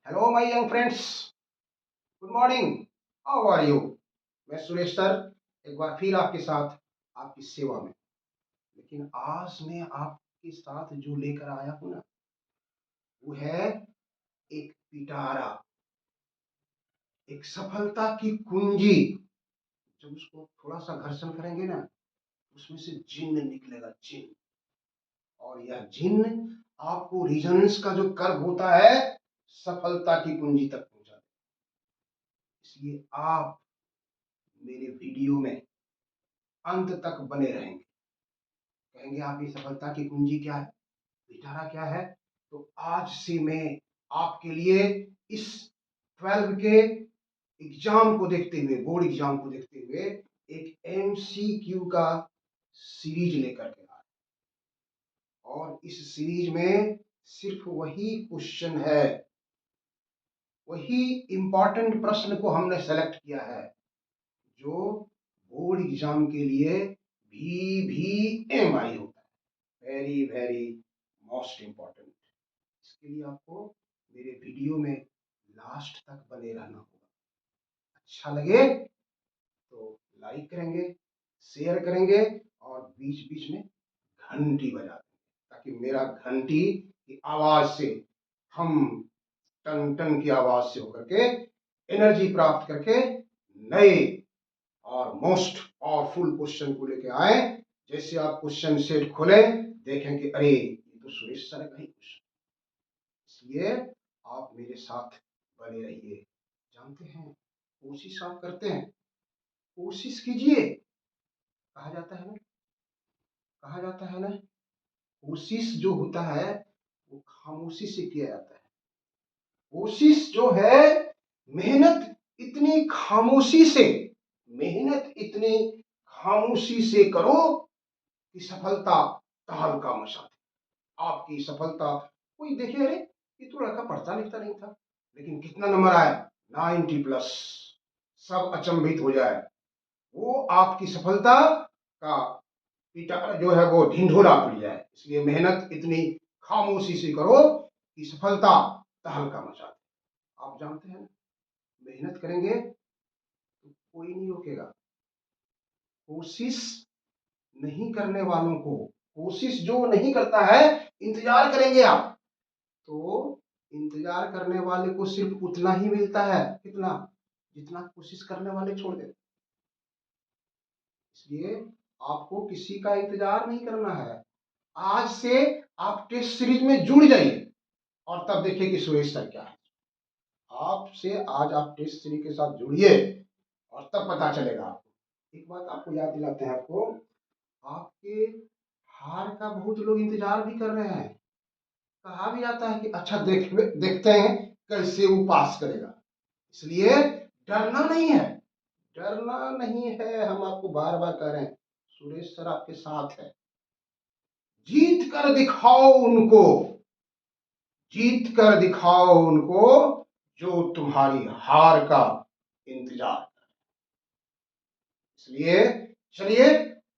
Hello my young friends, good morning. How are you? मैं Suresh sir एक बार फिर आपके साथ आपकी सेवा में। लेकिन आज मैं आपके साथ जो लेकर आया हूँ ना, वो है एक पिटारा, एक सफलता की कुंजी। जब उसको थोड़ा सा घर्षण करेंगे ना, उसमें से जिन्न निकलेगा, जिन्न। और यह जिन्न आपको रिजोनेंस का जो कर्व होता है, सफलता की कुंजी तक पहुंचा देगा। इसलिए आप मेरे वीडियो में अंत तक बने रहेंगे। कहेंगे आप ये सफलता की कुंजी क्या है, पिटारा क्या है? तो आज से मैं आपके लिए इस 12 के एग्जाम को देखते हुए, बोर्ड एग्जाम को देखते हुए, एक एमसीक्यू का सीरीज लेकर के आया। और इस सीरीज में सिर्फ वही क्वेश्चन है, वही इंपॉर्टेंट प्रश्न को हमने सेलेक्ट किया है जो बोर्ड एग्जाम के लिए VVMI होता है, वेरी वेरी मोस्ट इम्पॉर्टेंट। इसके लिए आपको मेरे वीडियो में लास्ट तक बने रहना होगा। अच्छा लगे तो लाइक करेंगे, शेयर करेंगे और बीच बीच में घंटी बजा देंगे, ताकि मेरा घंटी की आवाज से हम टन टन की आवाज से होकर के एनर्जी प्राप्त करके नए और मोस्ट पावरफुल क्वेश्चन को लेके आए। जैसे आप क्वेश्चन सेट खोलें, देखें कि अरे ये तो सुरेश सर का ही क्वेश्चन। इसलिए आप मेरे साथ बने रहिए। जानते हैं, कोशिश आप करते हैं, कोशिश कीजिए। कहा जाता है ना, कहा जाता है ना, कोशिश जो होता है वो खामोशी से किया जाता है। कोशिश जो है, मेहनत इतनी खामोशी से, मेहनत इतनी खामोशी से करो कि सफलता तहलका मचा दे। आपकी सफलता कोई देखे, अरे ये तो लड़का पढ़ता लिखता नहीं था, लेकिन कितना नंबर आया, 90+। सब अचंभित हो जाए, वो आपकी सफलता का पिटारा जो है वो ढिंढोरा पड़ जाए। इसलिए मेहनत इतनी खामोशी से करो कि सफलता तहलका मचा दे। आप जानते हैं, मेहनत करेंगे तो कोई नहीं रोकेगा। कोशिश नहीं करने वालों को, कोशिश जो नहीं करता है, इंतजार करेंगे आप तो इंतजार करने वाले को सिर्फ उतना ही मिलता है, कितना, जितना कोशिश करने वाले छोड़ देते। इसलिए आपको किसी का इंतजार नहीं करना है। आज से आप टेस्ट सीरीज में जुड़ जाइए और तब देखिए कि सुरेश सर क्या है। आपसे आज आप टेस्ट सीरीज के साथ जुड़िए और तब पता चलेगा आपको। एक बात आपको याद दिलाते हैं, आपको आपके हार का बहुत लोग इंतजार भी कर रहे हैं। कहा भी जाता है कि अच्छा देखते हैं कैसे वो पास करेगा। इसलिए डरना नहीं है, डरना नहीं है। हम आपको बार बार कह रहे हैं, सुरेश सर आपके साथ है। जीत कर दिखाओ उनको, जीत कर दिखाओ उनको जो तुम्हारी हार का इंतजार कर। इसलिए चलिए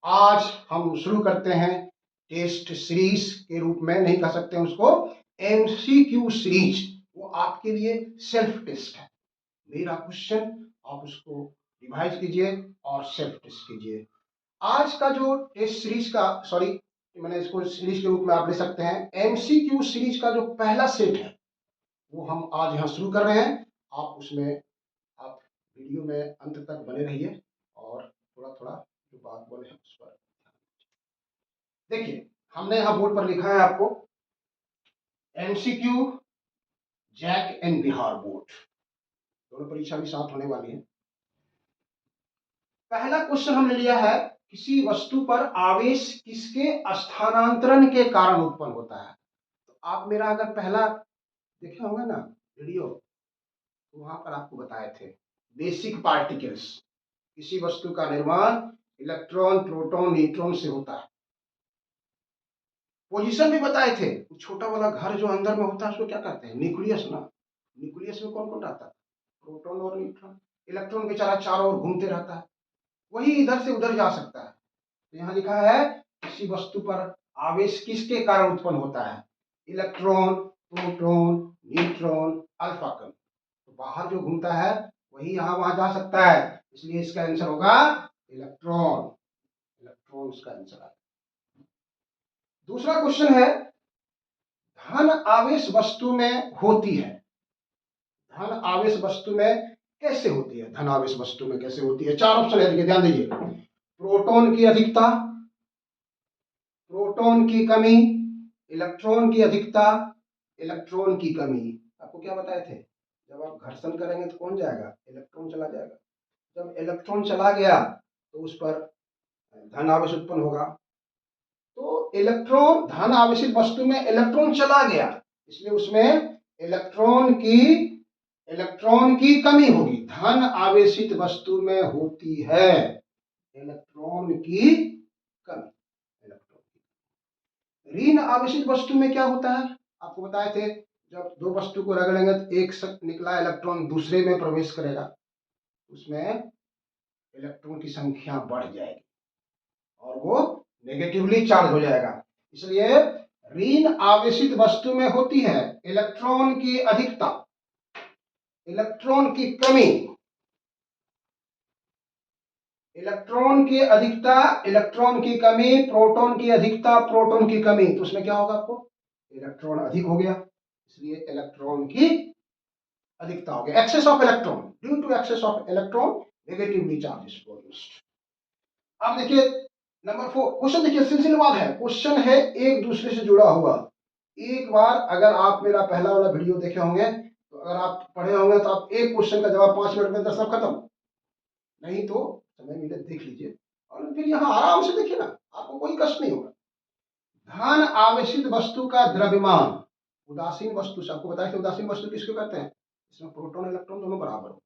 आज हम शुरू करते हैं टेस्ट सीरीज के रूप में, नहीं कह सकते उसको, एमसीक्यू सीरीज। वो आपके लिए सेल्फ टेस्ट है। मेरा क्वेश्चन आप उसको रिवाइज कीजिए और सेल्फ टेस्ट कीजिए। आज का जो टेस्ट सीरीज का, सॉरी मैंने इसको सीरीज के रूप में आप ले सकते हैं, एमसीक्यू सीरीज का जो पहला सेट है वो हम आज यहाँ शुरू कर रहे हैं। आप उसमें, आप वीडियो में अंत तक बने रहिए और थोड़ा थोड़ा जो बात बोले उस पर देखिए। हमने यहाँ बोर्ड पर लिखा है आपको MCQ JAC and Bihar board, दोनों परीक्षा भी साथ होने वाली है। पहला क्वेश्चन हमने लिया है, किसी वस्तु पर आवेश किसके स्थानांतरण के कारण उत्पन्न होता है। तो आप मेरा अगर पहला देखे होंगे ना वीडियो, तो वहां पर आपको बताए थे बेसिक पार्टिकल्स, किसी वस्तु का निर्माण इलेक्ट्रॉन, प्रोटॉन, न्यूट्रॉन से होता है। पोजीशन भी बताए थे, छोटा वाला घर जो अंदर में होता है उसको क्या कहते हैं, न्यूक्लियस ना। न्यूक्लियस में कौन कौन रहता है, प्रोटॉन और न्यूट्रॉन। इलेक्ट्रॉन बेचारा चारों ओर घूमते रहता है, वही इधर से उधर जा सकता है। तो यहाँ लिखा है किसी वस्तु पर आवेश किसके कारण उत्पन्न होता है, इलेक्ट्रॉन, प्रोटॉन, न्यूट्रॉन अल्फा कण। तो बाहर जो घूमता है वही यहाँ वहां जा सकता है, इसलिए इसका आंसर होगा इलेक्ट्रॉन। इलेक्ट्रॉन इसका आंसर है। दूसरा क्वेश्चन है, धन आवेश वस्तु में होती है। धन आवेश वस्तु में कैसे होती है? धन आवेश वस्तु में कैसे होती है? चार ऑप्शन है, ध्यान दीजिए। प्रोटॉन की अधिकता, प्रोटॉन की कमी, इलेक्ट्रॉन की अधिकता, इलेक्ट्रॉन की कमी। आपको क्या बताए थे? जब आप घर्षण करेंगे तो कौन जाएगा? इलेक्ट्रॉन चला जाएगा। जब इलेक्ट्रॉन चला गया तो उस पर धन आवेश उत्पन्न होगा। तो इलेक्ट्रॉन, धन आवेशित वस्तु में इलेक्ट्रॉन चला गया, इसलिए उसमें इलेक्ट्रॉन की कमी होगी। धन आवेशित वस्तु में होती है इलेक्ट्रॉन की कमी। ऋण आवेशित वस्तु में क्या होता है? आपको बताए थे, जब दो वस्तु को रगड़ेंगे तो एक से निकला इलेक्ट्रॉन दूसरे में प्रवेश करेगा, उसमें इलेक्ट्रॉन की संख्या बढ़ जाएगी और वो नेगेटिवली चार्ज हो जाएगा। इसलिए ऋण आवेशित वस्तु में होती है इलेक्ट्रॉन की अधिकता, इलेक्ट्रॉन की कमी, इलेक्ट्रॉन की अधिकता, इलेक्ट्रॉन की कमी, प्रोटॉन की अधिकता, प्रोटॉन की कमी। तो उसमें क्या होगा? आपको इलेक्ट्रॉन अधिक हो गया, इसलिए इलेक्ट्रॉन की अधिकता हो गया। Excess of electron, due to excess of electron negatively charge is produced. अब देखिए नंबर 4 क्वेश्चन, देखिए सिलसिलेवार है क्वेश्चन, है एक दूसरे से जुड़ा हुआ। एक बार अगर आप मेरा पहला वाला वीडियो देखे होंगे तो अगर आप पढ़े होंगे तो आप एक क्वेश्चन का जवाब 5 मिनट में अंदर सब खत्म। नहीं तो समय मिले देख लीजिए और फिर यहाँ आराम से देखिए ना, आपको कोई कष्ट नहीं होगा। धन आवेशित वस्तु का द्रव्यमान उदासीन वस्तु से, आपको बताया कि उदासीन वस्तु किसको कहते हैं? इसमें प्रोटॉन इलेक्ट्रॉन दोनों बराबर हो।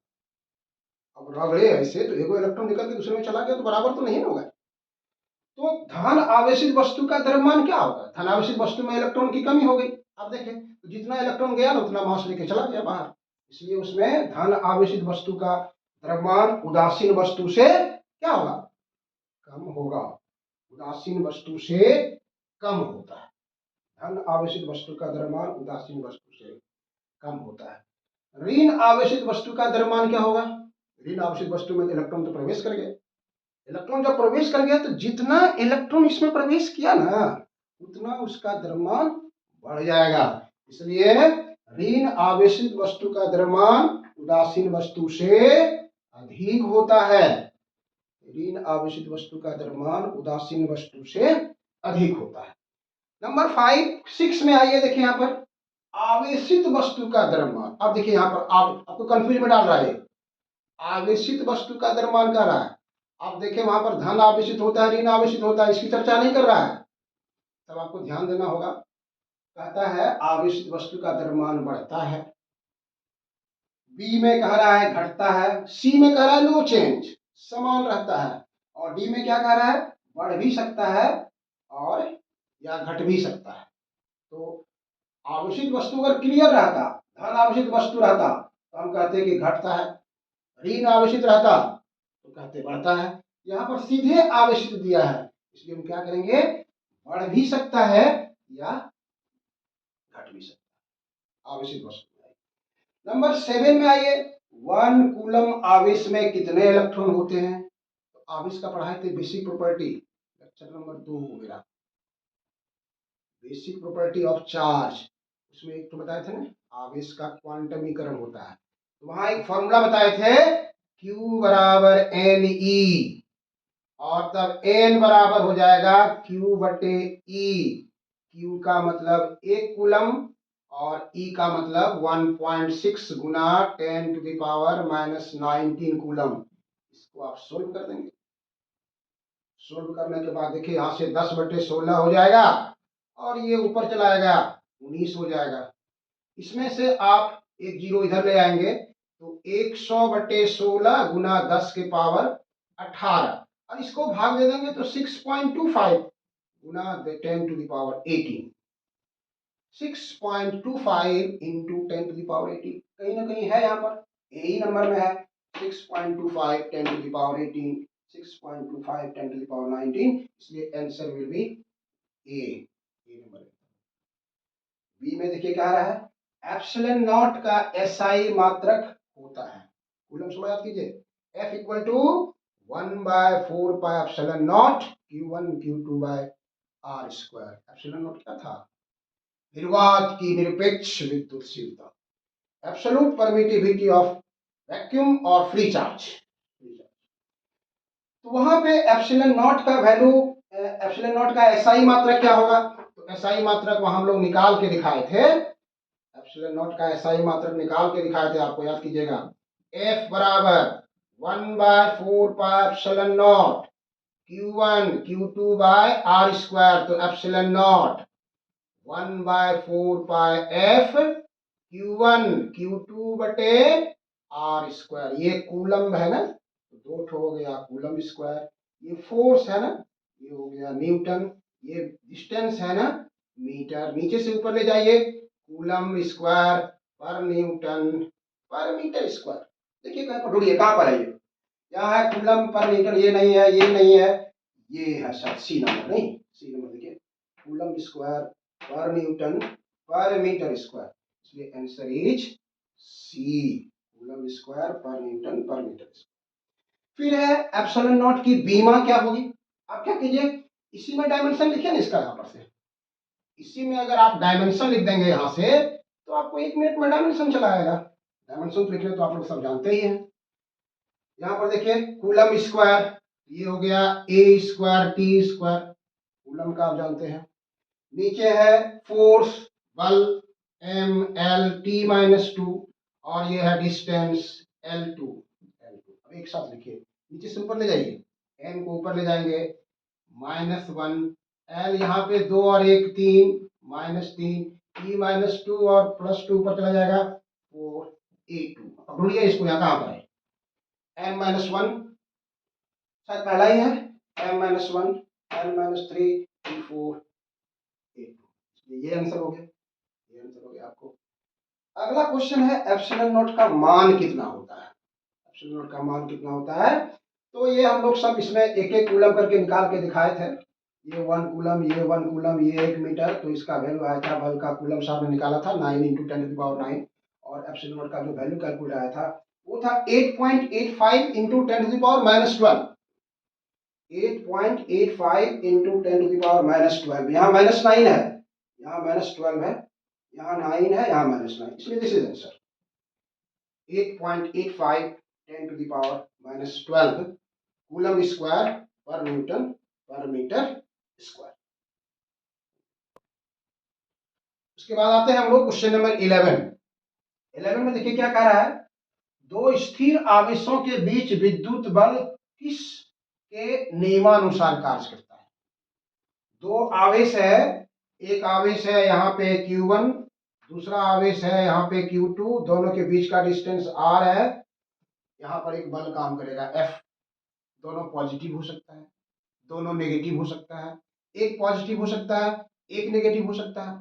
अब रगड़े ऐसे तो एगो इलेक्ट्रॉन निकल के दूसरे में चला गया तो बराबर तो नहीं होगा। तो धन आवेशित वस्तु का द्रव्यमान क्या होगा? धन आवेशित वस्तु में इलेक्ट्रॉन की कमी हो गई। अब देखें तो जितना इलेक्ट्रॉन गया ना उतना मास लेके चला गया बाहर, इसलिए उसमें धन आवेशित वस्तु का द्रव्यमान उदासीन वस्तु से क्या होगा? कम होगा। उदासीन वस्तु से कम होता है। धन आवेशित वस्तु का द्रव्यमान उदासीन वस्तु से कम होता है। ऋण आवेशित वस्तु का द्रव्यमान क्या होगा? ऋण आवेशित वस्तु में इलेक्ट्रॉन तो प्रवेश कर गए, इलेक्ट्रॉन जब प्रवेश कर गया तो जितना इलेक्ट्रॉन इसमें प्रवेश किया ना उतना उसका द्रव्यमान बढ़ जाएगा। इसलिए ऋण आवेशित वस्तु का द्रव्यमान उदासीन वस्तु से अधिक होता है। ऋण आवेशित वस्तु का द्रव्यमान उदासीन वस्तु से अधिक होता है। नंबर 5 6 में आइए, देखिए यहाँ पर आवेशित वस्तु का द्रव्यमान। अब देखिए यहाँ पर आपको कंफ्यूज में डाल रहा है, आवेशित वस्तु का द्रव्यमान कर रहा है। आप देखें वहां पर धन आवेशित होता है, ऋण आवेशित होता है, इसकी चर्चा नहीं कर रहा है, तब आपको ध्यान देना होगा। कहता है आवेशित वस्तु का द्रव्यमान बढ़ता है, बी में कह रहा है घटता है, सी में कह रहा है नो चेंज समान रहता है, और डी में क्या कह रहा है? बढ़ भी सकता है और या घट भी सकता है। तो आवेशित वस्तु अगर क्लियर रहता, धन आवेशित वस्तु रहता तो हम कहते हैं कि घटता है, ऋण आवेशित रहता तो कहते बढ़ता है। यहाँ पर सीधे आवेशित दिया है, इसलिए हम क्या करेंगे? बढ़ भी सकता है या घट भी सकता है, आवेशित वस्तु। नंबर 7 में आइए, 1 कूलम आवेश में कितने इलेक्ट्रॉन होते हैं? तो आवेश का पढ़ाए थे बेसिक प्रॉपर्टी, लेक्चर नंबर 2 मेरा बेसिक प्रॉपर्टी ऑफ चार्ज, उसमें एक तो बताए थे ना आवेश का क्वांटमीकरण होता है। तो वहां एक फॉर्मूला बताए थे Q बराबर एन ई, और तब N बराबर हो जाएगा Q बटे E। Q का मतलब 1 कूलम और E का मतलब 1.6 गुना 10 टू द पावर -19 कूलम। इसको आप सोल्व कर देंगे। सोल्व करने के बाद देखिए यहां से 10 बटे 16 हो जाएगा और ये ऊपर चला जाएगा 19 हो जाएगा। इसमें से आप एक जीरो इधर ले आएंगे तो 100 बटे 16 गुना 10 के पावर 18, और इसको भाग दे देंगे तो 6.25 गुना 10 to the power 18। 6.25 into 10 to the power 18 कहीं ना कहीं है, यहाँ पर यही नंबर में है। 6.25 10 to the power 18, 6.25 10 to the power 19, इसलिए answer will be A number. B में देखिए क्या आ रहा है एप्सिलॉन नॉट का एसआई मात्रक होता है। कूलम सूत्र याद कीजिए, F equal to 1/4 pi epsilon naught Q1 Q2 by R square. Epsilon naught क्या था? निर्वात की निरपेक्ष विद्युतशीलता, एब्सोल्यूट परमिटिविटी ऑफ वैक्यूम और फ्री चार्ज। तो वहां पे एप्सिलॉन नॉट का वैल्यू, एप्सिलॉन नॉट का एसआई मात्रक क्या होगा? तो एसआई मात्रक वहां हम लोग निकाल के दिखाए थे। एप्सिलॉन नॉट का एसआई मात्रक निकाल के दिखाए थे, आपको याद कीजिएगा। F बराबर 1/4 pi epsilon naught Q1 Q2 by R square. तो epsilon naught 1/4 pi F Q1 Q2 बटे आर स्क्वायर। ये कूलम है ना, तो दो ठो हो गया कूलम स्क्वायर। ये फोर्स है ना, ये हो गया न्यूटन। ये डिस्टेंस है ना, मीटर। नीचे से ऊपर ले जाइए, कूलम स्क्वायर पर न्यूटन पर मीटर स्क्वायर। देखिए कहां पर ढूंढिए, कहां पर है ये? यहाँ है कूलम पर मीटर, ये नहीं है, ये नहीं है, ये है शायद सी नंबर। नहीं, सी नंबर देखिए, कूलम स्क्वायर पर न्यूटन पर मीटर स्क्वायर, इसलिए answer is C, coulomb square पर न्यूटन पर मीटर स्क्वायर। फिर है एप्सिलॉन नॉट की बीमा क्या होगी? आप क्या कीजिए, इसी में डायमेंशन लिखिए ना इसका, यहां पर से इसी में अगर आप डायमेंशन लिख देंगे यहां से, तो आपको 1 मिनट में डायमेंशन चला आएगा। डायमेंशन लिखने तो आप लोग सब जानते ही हैं। यहां पर देखिए कूलम स्क्वायर, ये हो गया A square T square, coulomb का आप जानते हैं। नीचे है फोर्स, बल, M L T minus two, और ये है डिस्टेंस L2। अब एक साथ लिखिए, नीचे से ऊपर ले जाइए, एम को ऊपर ले जाएंगे, -1, एल यहाँ पे 2 और 1 3, -3, टी -2 और +2 ऊपर चला जाएगा 4 A2। अब ढूंढिए इसको, यहाँ कहां पर है? m-1 शायद पहला ही है, m-1, l-3, T4 A2। ये आंसर हो गया, ये आंसर हो गया आपको। अगला क्वेश्चन है एप्सिलॉन नॉट का मान कितना होता है? एप्सिलॉन नॉट का मान कितना होता है? तो ये हम लोग सब इसमें एक एक कूलम करके निकाल के दिखाए थे। ये 1 कूलम, ये 1 कूलम, ये 1 मीटर। तो इसका वैल्यू आया था, बल का कूलम साहब ने निकाला था 9 × 10⁹ और एप्सिलॉन नॉट का जो वैल्यू कैलकुलेट आया था वो था 8.85 × 10⁻12। 8.85 × 10⁻12। यहाँ -9 है, यहाँ -12 है, यहाँ 9 है, यहाँ -9, इसलिए this is answer 8.85 10⁻12 coulomb square पर न्यूटन पर मीटर स्क्वायर। उसके बाद आते हैं हम लोग क्वेश्चन नंबर 11। 11 में देखिए क्या कह रहा है, दो स्थिर आवेशों के बीच विद्युत बल किस के नियमानुसार कार्य करता है? दो आवेश है, एक आवेश है यहाँ पे Q1, दूसरा आवेश है यहाँ पे Q2, दोनों के बीच का डिस्टेंस R है। यहाँ पर एक बल काम करेगा F। दोनों पॉजिटिव हो सकता है, दोनों नेगेटिव हो सकता है, एक पॉजिटिव हो सकता है, एक नेगेटिव हो सकता है।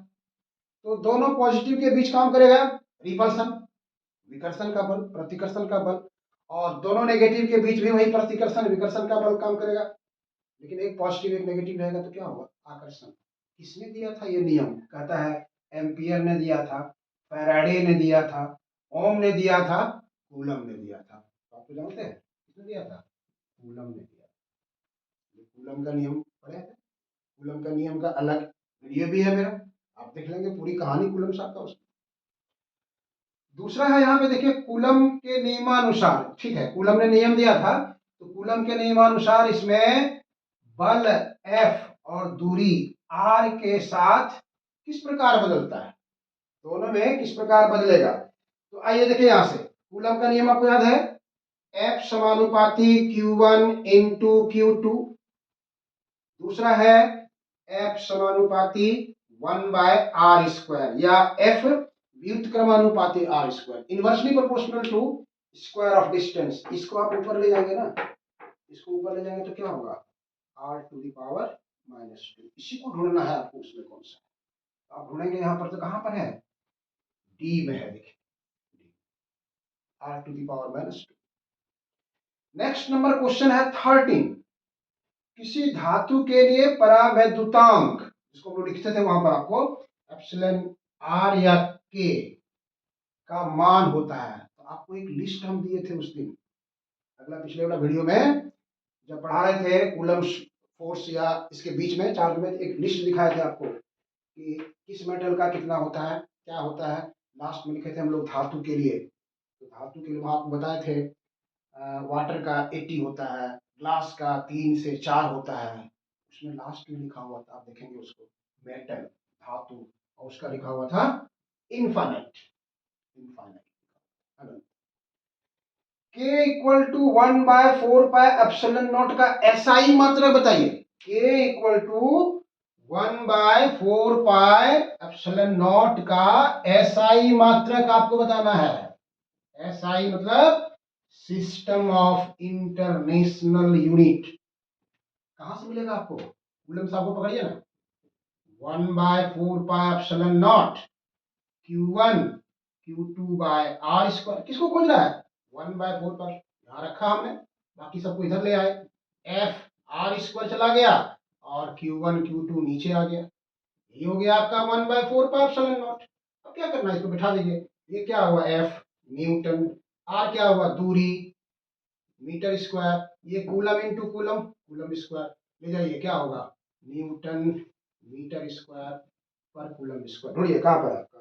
तो दोनों पॉजिटिव के बीच काम करेगा रिपल्सन, विकर्षण का बल, प्रतिकर्षण का बल, और दोनों नेगेटिव के बीच भी वही प्रतिकर्षण विकर्षण का बल काम करेगा। लेकिन एक पॉजिटिव एक नेगेटिव रहेगा तो क्या होगा? आकर्षण। किसने दिया था ये नियम? कहता है एम्पियर ने दिया था, फैराडे ने दिया था, ओम ने दिया था, कूलम ने दिया था। तो आप तो जानते हैं किसने दिया था? कूलम ने दिया। ये कूलम का नियम पढ़े थे, कूलम का नियम का अलग वीडियो भी है मेरा, आप देख लेंगे पूरी कहानी कूलम साहब का उसमें। दूसरा है यहाँ पे देखिए कूलम के नियमानुसार, ठीक है, कूलम ने नियम दिया था, तो कूलम के नियमानुसार इसमें बल F और दूरी R के साथ किस प्रकार बदलता है, दोनों में किस प्रकार बदलेगा? तो आइए देखिए यहां से, कूलम का नियम आपको याद है, F समानुपाती Q1 × Q2, दूसरा है F समानुपाती 1/r² या F व्युत्क्रमानुपाती r², inversely proportional to square of distance. इसको आप ऊपर ले जाएंगे ना, इसको ऊपर ले जाएंगे तो क्या होगा? r⁻²। इसी को ढूंढना है आपको, उसमें कौन सा आप ढूंढेंगे? यहाँ पर तो कहां पर है? डी में है, देखिए r⁻²। नेक्स्ट नंबर क्वेश्चन है 13। किसी धातु के लिए परावैद्युतांक, जिसको हम लोग लिखते थे वहां पर आपको एप्सिलॉन R या K, का मान होता है। तो आपको एक लिस्ट हम दिए थे उस दिन, अगला पिछले वाला वीडियो में जब पढ़ा रहे थे कूलम्ब फोर्स या इसके बीच में चार्ज में, एक लिस्ट दिखाए थे आपको कि किस मेटल का कितना होता है, क्या होता है। लास्ट में लिखे थे हम लोग धातु के लिए, तो धातु के लिए आपको बताए थे वाटर का 80 होता है, ग्लास का 3 से 4 होता है। उसमें लास्ट में लिखा हुआ था, आप देखेंगे उसको, मेटल धातु, और उसका लिखा हुआ था इनफाइनाइट, इनफाइनाइट अनंत। K equal to 1/4 pi epsilon naught का SI मात्रक बताइए। K equal to 1/4 pi epsilon naught का SI मात्रक आपको बताना है। SI मतलब सिस्टम ऑफ इंटरनेशनल यूनिट। कहां से मिलेगा आपको? कूलम्ब साहब को पकड़िए ना, 1/4 pi epsilon naught Q1 Q2/R²। किसको खोज रहा है? 1/4 पर यहां रखा हमने, बाकी सबको इधर ले आए, F(R²) चला गया और Q1 Q2 नीचे आ गया। ये हो गया आपका 1/4 पाई एप्सिलॉन नॉट। अब क्या करना है, इसको बिठा दीजिए। ये क्या हुआ? F न्यूटन, R क्या हुआ? दूरी, मीटर स्क्वायर, ये coulomb into coulomb, coulomb square, ले जाइए, क्या होगा? न्यूटन मीटर स्क्वायर पर कूलम स्क्वायर। ढूंढिए कहां पर आपका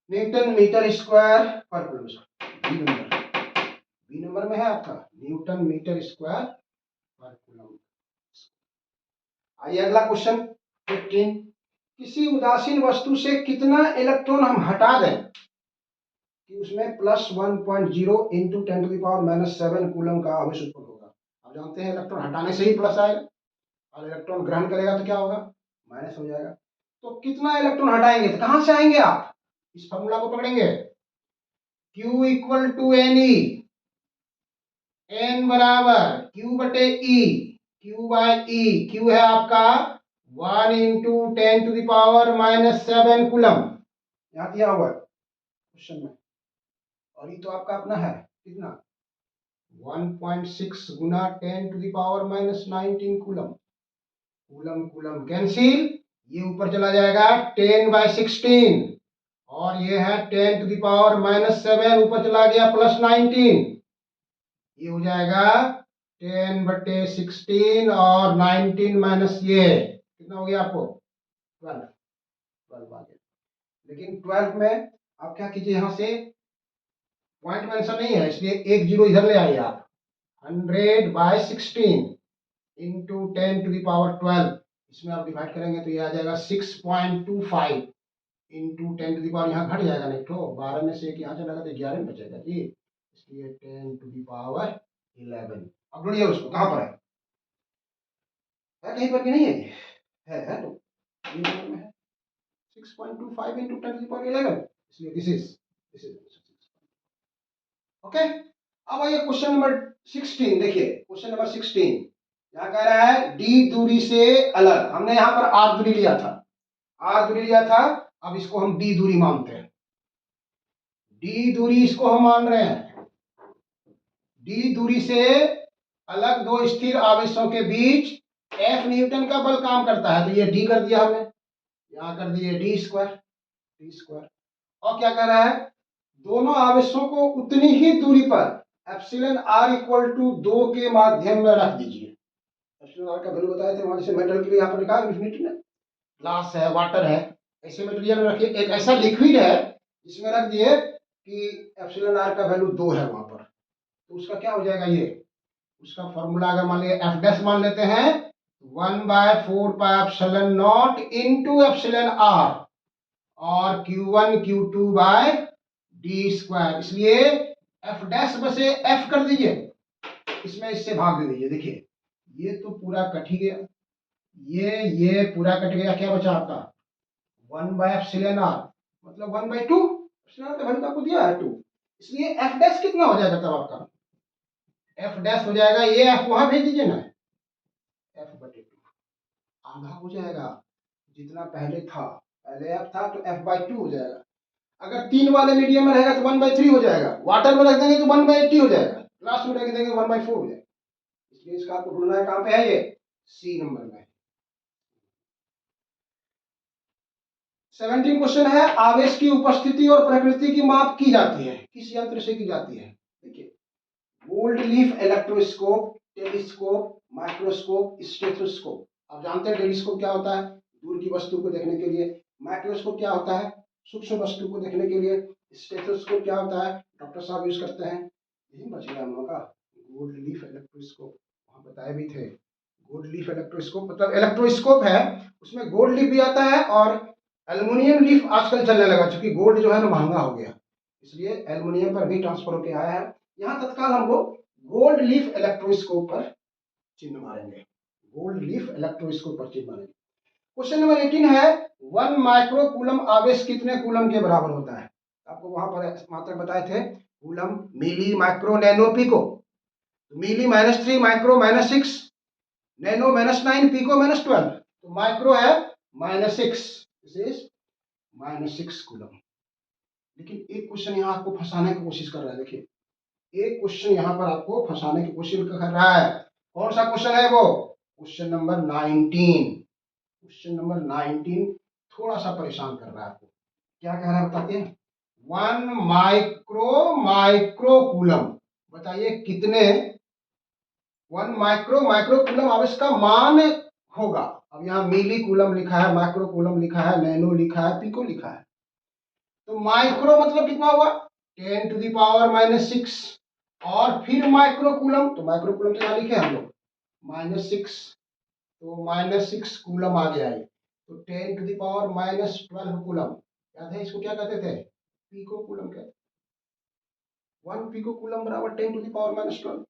न्यूटन मीटर स्क्वायर पर coulomb square, B number, B number में है आपका न्यूटन मीटर स्क्वायर पर कूलम। आइए अगला क्वेश्चन 15। किसी उदासीन वस्तु से कितना इलेक्ट्रॉन हम हटा दें कि उसमें +1.0 इंटू 10⁻⁻7 कूलम का आवेश उत्पन्न होगा। आप जानते हैं इलेक्ट्रॉन हटाने से ही प्लस आएगा, और इलेक्ट्रॉन ग्रहण करेगा तो क्या होगा? माइनस हो जाएगा। तो कितना इलेक्ट्रॉन हटाएंगे, तो कहां से आएंगे आप? इस फॉर्मूला को पकड़ेंगे, Q equal to NE, N बराबर Q बटे E, Q/E। Q है आपका 1 इंटू 10⁻⁻7 कूलम, यहां दिया हुआ है क्वेश्चन में, और ये तो आपका अपना है कितना? 1.6 गुना 10⁻⁻19 कूलम। कूलम कूलम कैंसिल, ये ऊपर चला जाएगा 10/16, और ये है 10⁻⁻7, ऊपर चला गया +19, ये हो जाएगा 10/16 और 19 माइनस ये कितना हो गया आपको? 12, 12 आ गया। लेकिन 12 में आप क्या कीजिए, यहां से पॉइंट मेंशन नहीं है, इसलिए एक जीरो इधर ले आइए आप। 100/16 इंटू 10⁻12, इसमें आप डिवाइड करेंगे तो ये आ जाएगा 6.25 इंटू 10⁻, यहाँ घट जाएगा नहीं तो 12 में से एक यहाँ चला गया तो 11 में बचेगा जी, इसलिए 10⁻11। अब ढूंढिए उसको, कहां पर है कहीं पर भी नहीं है ये, है तो ये नंबर में है 6.25 इंटू 10⁻11, इसलिए दिस इज ओके। अब आइए क्वेश्चन नंबर 16, देखिए क्वेश्चन नंबर 16 यहाँ कह रहा है डी दूरी से अलग, हमने यहाँ पर आर दूरी लिया था, आर दूरी लिया था, अब इसको हम डी दूरी मानते हैं। डी दूरी इसको हम मान रहे हैं, डी दूरी से अलग दो स्थिर आवेशों के बीच F न्यूटन का बल काम करता है, तो ये डी कर दिया हमने, यहां कर दिए डी स्क्वायर। और क्या कह रहा है, दोनों आवेशों को उतनी ही दूरी पर एप्सिलॉन आर इक्वल टू 2 के माध्यम में रख दीजिए। एप्सिलॉन आर का वैल्यू बताए थे वहां, जैसे मेटल के लिए यहाँ पर लिखा है इन्फिनिटी में, ग्लास है, वाटर है, ऐसे मटेरियल में रखिए, एक ऐसा लिक्विड है जिसमें रख दिए कि एप्सिलॉन आर का वैल्यू 2 है वहां पर, तो उसका क्या हो जाएगा, ये उसका फॉर्मूला अगर मान लिया एफ डैश मान लेते हैं, 1/4 pi epsilon naught into epsilon R और Q1 Q2/d², इसलिए एफ डैश बसे एफ कर दीजिए, इसमें इससे भाग दे दीजिए। देखिए ये तो पूरा कट ही गया, ये पूरा कट गया, क्या बचा आपका 1/एप्सिलॉन आर, मतलब 1/2 एप्सिलॉन का वैल्यू आपको दिया है 2, इसलिए एफ डैश कितना हो जाएगा तब आपका, एफ डैश हो जाएगा, ये एफ वहां भेज दीजिए ना, F/2 आधा हो जाएगा, जितना पहले था, पहले एफ था तो F/2 हो जाएगा। अगर 3 वाले मीडियम में रहेगा तो 1/3 हो जाएगा, वाटर में रख देंगे तो 1/80 हो जाएगा, ग्लास में रख देंगे 1/4 हो जाएगा। इसलिए इसका आपको ढूंढना है, कहां पे है ये, सी नंबर में। 17 क्वेश्चन है, आवेश की उपस्थिति और प्रकृति की माप की जाती है, किस यंत्र से की जाती है? देखिए, gold leaf electroscope, telescope, microscope, stethoscope. आप जानते हैं टेलीस्कोप क्या होता है? दूर की वस्तु को देखने के लिए। माइक्रोस्कोप क्या होता है? सूक्ष्म वस्तु को देखने के लिए। स्टेथोस्कोप क्या होता है? डॉक्टर साहब यूज करते हैं। यही बच गया हम लोग का गोल्ड लीफ इलेक्ट्रोस्कोप, वहां बताए भी थे। गोल्ड लीफ इलेक्ट्रोस्कोप मतलब इलेक्ट्रोस्कोप है, उसमें गोल्ड लीफ भी आता है और एल्युमिनियम लीफ आजकल चलने लगा, क्योंकि गोल्ड जो है ना महंगा हो गया, इसलिए एल्युमिनियम पर भी ट्रांसफर होकर आया है। यहाँ तत्काल हम लोग गोल्ड लीफ इलेक्ट्रोस्कोप पर चिन्ह मारेंगे। गोल्ड लीफ इलेक्ट्रोस्कोप पर चिन्ह मारेंगे। क्वेश्चन नंबर 18 है, 1 माइक्रो कूलम आवेश कितने कूलम के बराबर होता है? आपको वहां पर मात्रक बताए थे, कूलम, मिली, माइक्रो, नैनो, पिको। मिली -3, माइक्रो -6, नैनो -9, पिको -12। तो माइक्रो है -6, दिस इज -6 कूलम। लेकिन एक क्वेश्चन यहाँ आपको फंसाने की कोशिश कर रहा है। देखिए, एक क्वेश्चन यहाँ पर आपको फंसाने की कोशिश कर रहा है। कौन सा क्वेश्चन है वो? Question number 19। क्वेश्चन नंबर 19 थोड़ा सा परेशान कर रहा है आपको। क्या कह रहा है बताते हैं? 1 माइक्रो कूलम, बताइए कितने 1 माइक्रो कूलम आवेश का मान होगा। अब यहाँ मिली कूलम लिखा है, माइक्रो कूलम लिखा है, नैनो लिखा है, पिको लिखा है। तो माइक्रो मतलब कितना होगा? 10⁻⁻6। और फिर माइक्रो कूलम, तो माइक्रो कूलम तो यहाँ लिखे हम लोग -6, तो -6 कूलम आ गया है। तो 10⁻⁻12 कूलम, याद है इसको क्या कहते थे? पिको कूलम कहते। 1 पिको कूलम बराबर 10⁻⁻12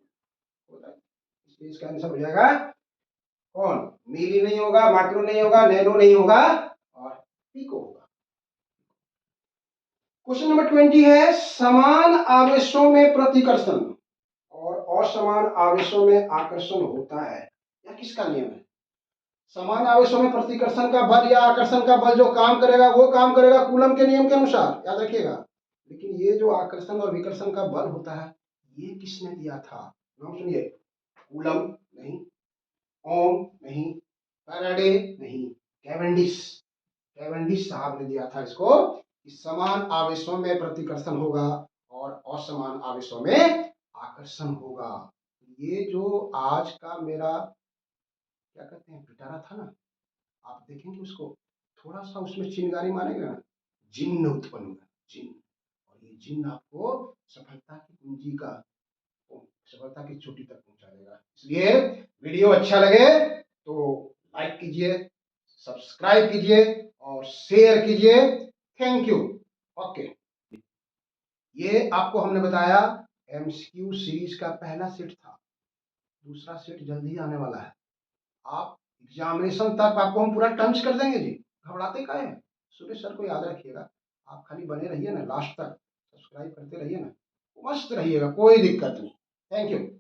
होता है। इसलिए इसका आंसर हो जाएगा कौन? मिली नहीं होगा, माइक्रो नहीं होगा, नैनो नहीं होगा, और पिको होगा। क्वेश्चन नंबर 20 है, समान आवेशों में प्रतिकर्षण और असमान आवेशों में आकर्षण होता है, यह किसका नियम है? समान आवेशों में प्रतिकर्षण का बल या आकर्षण का बल जो काम करेगा वो काम करेगा कूलम के नियम के अनुसार, याद रखिएगा। लेकिन ये जो आकर्षण और विकर्षण का बल होता है, ये किसने दिया था? नाम सुनिए, कूलम नहीं, ओम नहीं, फैराडे नहीं, कैवेंडिश। कैवेंडिश साहब ने दिया था इसको कि समान आवेशों में प्रतिकर्षण होगा और असमान आवेशों में आकर्षण होगा। ये जो आज का मेरा क्या कहते हैं पिटारा था ना, आप देखेंगे उसको, थोड़ा सा उसमें चिंगारी मारेंगे ना, जिन्न उत्पन्न होगा, जिन्न। और ये जिन्न आपको सफलता की कुंजी का, सफलता की चोटी तक पहुंचा देगा। इसलिए वीडियो अच्छा लगे तो लाइक कीजिए, सब्सक्राइब कीजिए और शेयर कीजिए। Thank you. ओके, ये आपको हमने बताया एमसीक्यू सीरीज का पहला सेट था, दूसरा सेट जल्दी आने वाला है। आप एग्जामिनेशन तक आपको हम पूरा टंच कर देंगे जी, घबराते काहे हैं? सुरेश सर को याद रखिएगा, आप खाली बने रहिए ना, लास्ट तक सब्सक्राइब करते रहिए ना, मस्त रहिएगा, कोई दिक्कत नहीं। Thank you.